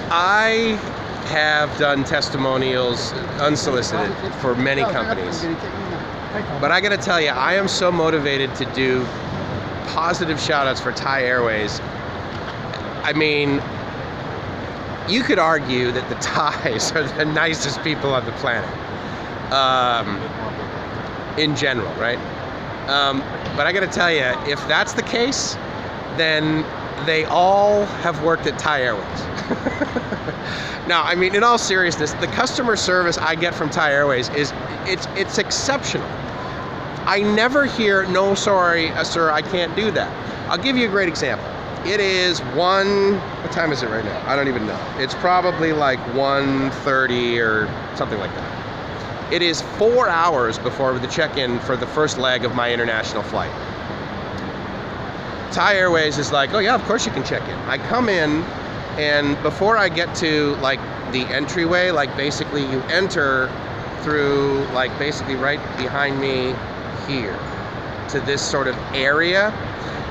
I have done testimonials unsolicited for many companies, but I gotta tell you, I am so motivated to do positive shout-outs for Thai Airways. I mean, you could argue that the Thais are the nicest people on the planet, in general, right? But I gotta tell you, if that's the case, then they all have worked at Thai Airways. Now, I mean, in all seriousness, the customer service I get from Thai Airways it's exceptional. I never hear, no, sorry, sir, I can't do that. I'll give you a great example. It is what time is it right now? I don't even know. It's probably like 1:30 or something like that. It is 4 hours before the check-in for the first leg of my international flight. Thai Airways is like, oh yeah, of course you can check in. I come in, and before I get to like the entryway, like basically you enter through like basically right behind me here to this sort of area.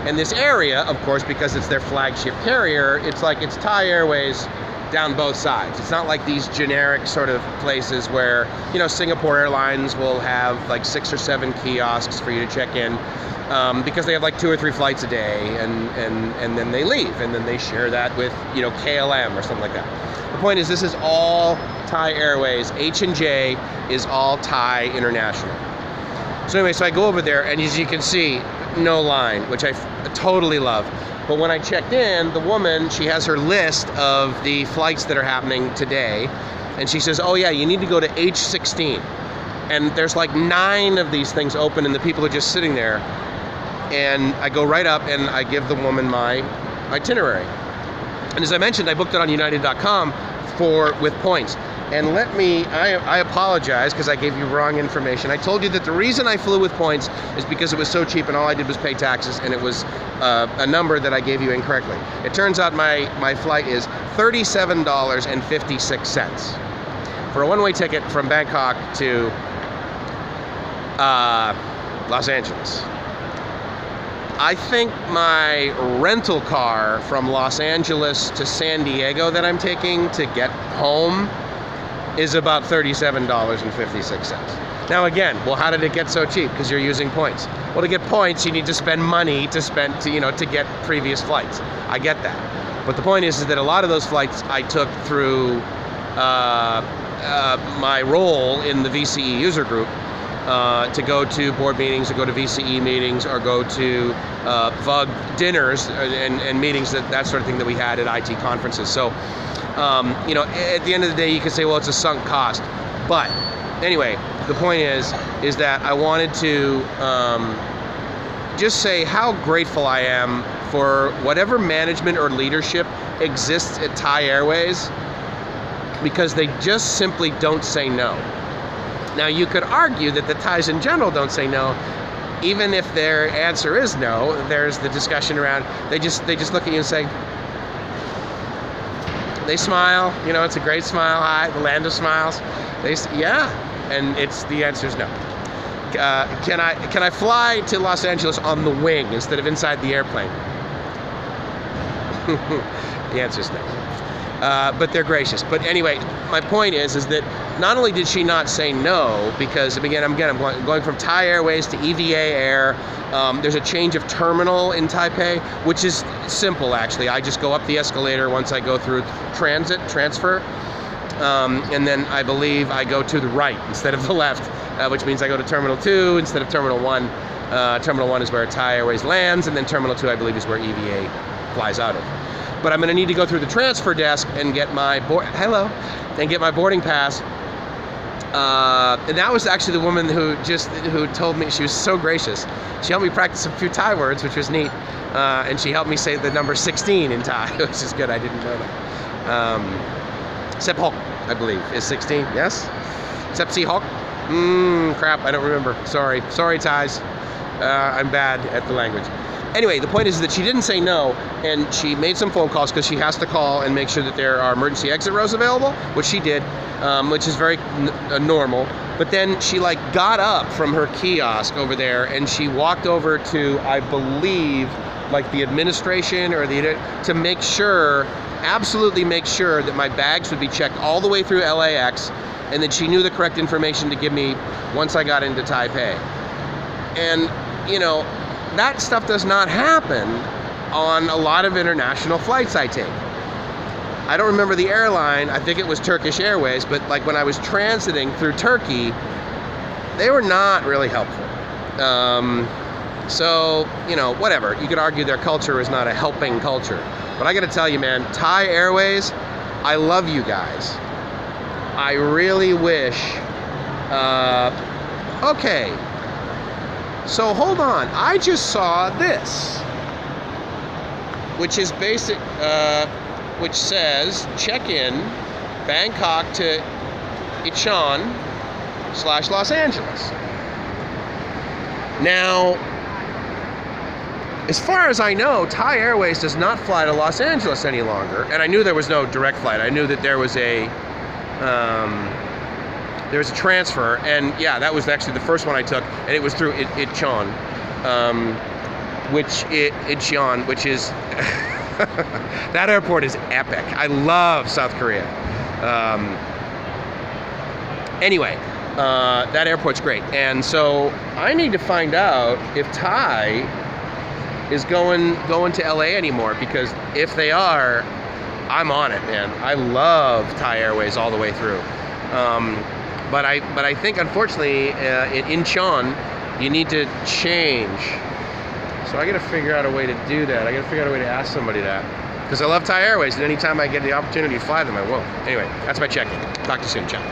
And this area, of course, because it's their flagship carrier, it's Thai Airways down both sides. It's not like these generic sort of places where, you know, Singapore Airlines will have like 6 or 7 kiosks for you to check in, because they have like 2 or 3 flights a day, and then they leave, and then they share that with, you know, KLM or something like that. The point is, this is all Thai Airways. H&J is all Thai International. So anyway, so I go over there, and as you can see, no line, which I totally love. But when I checked in, the woman, she has her list of the flights that are happening today, and she says, oh yeah, you need to go to H16. And there's like 9 of these things open, and the people are just sitting there. And I go right up, and I give the woman my itinerary. And as I mentioned, I booked it on United.com with points. And I apologize because I gave you wrong information. I told you that the reason I flew with points is because it was so cheap and all I did was pay taxes, and it was a number that I gave you incorrectly. It turns out my flight is $37.56 for a one-way ticket from Bangkok to Los Angeles. I think my rental car from Los Angeles to San Diego that I'm taking to get home is about $37.56. Now again, well, how did it get so cheap? Because you're using points. Well, to get points, you need to spend money to get previous flights. I get that. But the point is that a lot of those flights I took through my role in the VCE user group, to go to board meetings, or go to VCE meetings, or go to VUG dinners and meetings, that sort of thing that we had at IT conferences. So, you know, at the end of the day, you can say, well, it's a sunk cost. But anyway, the point is that I wanted to just say how grateful I am for whatever management or leadership exists at Thai Airways, because they just simply don't say no. Now, you could argue that the Thais in general don't say no. Even if their answer is no, there's the discussion around, they just look at you and say, they smile, you know, it's a great smile, hi, the land of smiles. They say, yeah, and the answer is no. Can I fly to Los Angeles on the wing instead of inside the airplane? The answer is no. But they're gracious. But anyway, my point is that not only did she not say no, because again, I'm going from Thai Airways to EVA Air. There's a change of terminal in Taipei, which is simple actually. I just go up the escalator once I go through transfer, and then I believe I go to the right instead of the left, which means I go to Terminal 2 instead of Terminal 1. Terminal 1 is where Thai Airways lands, and then Terminal 2 I believe is where EVA flies out of. But I'm going to need to go through the transfer desk and get my boarding pass. And that was actually the woman who told me, she was so gracious. She helped me practice a few Thai words, which was neat. And she helped me say the number 16 in Thai, which is good. I didn't know that. Sep Hok, I believe, is 16. Yes? Sep Si Hok? Crap, I don't remember. Sorry, Thais. I'm bad at the language. Anyway, the point is that she didn't say no, and she made some phone calls because she has to call and make sure that there are emergency exit rows available, which she did, which is very normal. But then she got up from her kiosk over there, and she walked over to, I believe, like the administration or to make sure, absolutely make sure that my bags would be checked all the way through LAX, and that she knew the correct information to give me once I got into Taipei. And, you know, that stuff does not happen on a lot of international flights I take. I don't remember the airline, I think it was Turkish Airways, but like when I was transiting through Turkey, they were not really helpful. So, you know, whatever. You could argue their culture is not a helping culture. But I gotta tell you, man, Thai Airways, I love you guys. I really wish, okay. So hold on, I just saw this, which is basic, which says check-in Bangkok to Incheon/Los Angeles. Now, as far as I know, Thai Airways does not fly to Los Angeles any longer, and I knew there was no direct flight. I knew that there was a transfer, and yeah, that was actually the first one I took, and it was through Incheon, Incheon, which is that airport is epic. I love South Korea. Anyway, that airport's great, and so I need to find out if Thai is going to LA anymore, because if they are, I'm on it, man. I love Thai Airways all the way through. But I think, unfortunately, in Incheon, you need to change. So I got to figure out a way to do that. I got to figure out a way to ask somebody that, because I love Thai Airways, and anytime I get the opportunity to fly them, I will. Anyway, that's my check-in. Talk to you soon. Ciao.